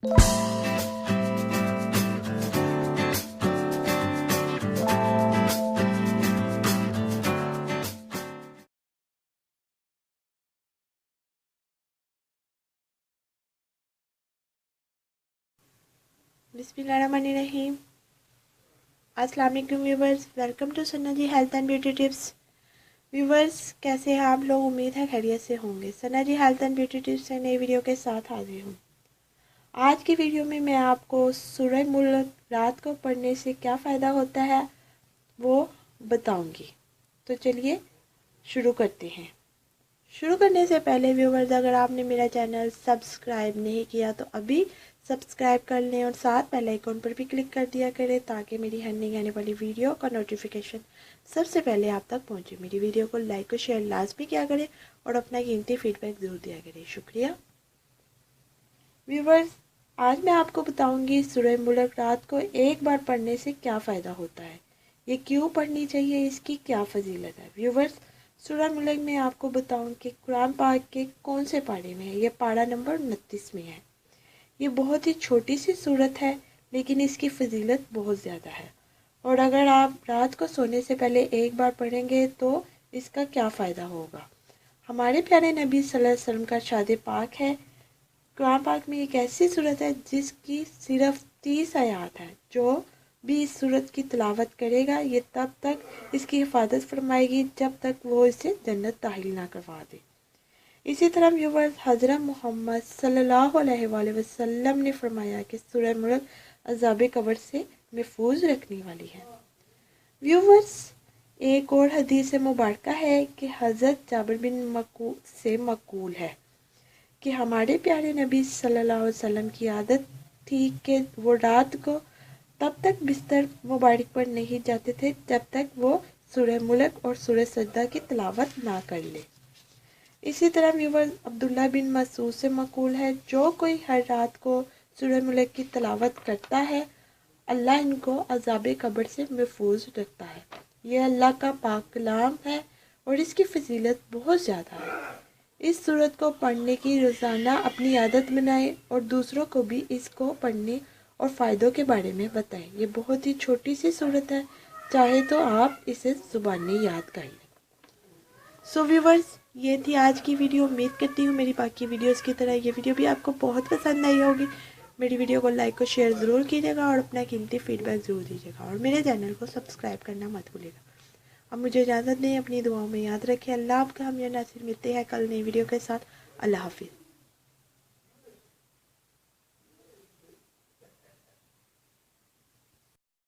बिस्मिल्लाहिर्रहमानिर्रहीम। अस्सलाम वालेकुम viewers, welcome to Sana ji health and beauty tips. Viewers, कैसे हैं आप लोग? उम्मीद है खैरियत से होंगे। Sana ji health and beauty tips से नई वीडियो के साथ हाजिर हूँ। आज की वीडियो में मैं आपको सूरह मुल्क रात को पढ़ने से क्या फ़ायदा होता है वो बताऊँगी। तो चलिए शुरू करते हैं। शुरू करने से पहले व्यूवर्स, अगर आपने मेरा चैनल सब्सक्राइब नहीं किया तो अभी सब्सक्राइब कर लें और साथ बेल आइकन पर भी क्लिक कर दिया करें ताकि मेरी हर नई आने वाली वीडियो का नोटिफिकेशन सबसे पहले आप तक पहुंचे। मेरी वीडियो को लाइक और शेयर लाजमी किया करें और अपना कीमती फीडबैक ज़रूर दिया करें। शुक्रिया। व्यूवर्स, आज मैं आपको बताऊंगी सूरह मुल्क रात को एक बार पढ़ने से क्या फ़ायदा होता है, ये क्यों पढ़नी चाहिए, इसकी क्या फजीलत है। व्यूवर्स, सूरह मुल्क में आपको बताऊं कि कुरान पाक के कौन से पारे में है। ये पारा नंबर 29 में है। ये बहुत ही छोटी सी सूरत है लेकिन इसकी फजीलत बहुत ज़्यादा है। और अगर आप रात को सोने से पहले एक बार पढ़ेंगे तो इसका क्या फ़ायदा होगा। हमारे प्यारे नबी सल्लल्लाहु अलैहि वसल्लम का शाद पाक है। कुरान पाक में एक ऐसी सूरत है जिसकी सिर्फ 30 आयात है। जो भी इस सूरत की तिलावत करेगा ये तब तक इसकी हिफाजत फरमाएगी जब तक वो इसे जन्नत दाखिल ना करवा दे। इसी तरह व्यूवर्स, हज़रत मोहम्मद सल्लल्लाहु अलैहि वसल्लम ने फरमाया कि सूरह मुल्क अज़ाब कब्र से महफूज रखने वाली है। व्यूवर्स, एक और हदीस मुबारक है कि हज़रत जाबिर बिन मकूल से मकूल है कि हमारे प्यारे नबी सल्लल्लाहु अलैहि वसल्लम की आदत थी कि वो रात को तब तक बिस्तर मुबारक पर नहीं जाते थे जब तक वो सूरह मुल्क और सूरह सजदा की तिलावत ना कर ले। इसी तरह व्यूवर्स, अब्दुल्ला बिन मसूद से मकूल है जो कोई हर रात को सूरह मुल्क की तिलावत करता है अल्लाह इनको अज़ाब कब्र से महफूज रखता है। यह अल्लाह का पाक कलाम है और इसकी फजीलत बहुत ज़्यादा है। इस सूरत को पढ़ने की रोज़ाना अपनी आदत बनाएं और दूसरों को भी इसको पढ़ने और फ़ायदों के बारे में बताएं। ये बहुत ही छोटी सी सूरत है, चाहे तो आप इसे ज़ुबानी याद कर लें। सो व्यूवर्स, ये थी आज की वीडियो। उम्मीद करती हूँ मेरी बाकी वीडियोस की तरह ये वीडियो भी आपको बहुत पसंद आई होगी। मेरी वीडियो को लाइक और शेयर ज़रूर कीजिएगा और अपना कीमती फीडबैक ज़रूर दीजिएगा और मेरे चैनल को सब्सक्राइब करना मत भूलिएगा। अब मुझे इजाज़त दें, अपनी दुआओं में याद रखें। अल्लाह आपका हम नासिर। मिलते हैं कल नई वीडियो के साथ। अल्लाह हाफिज़।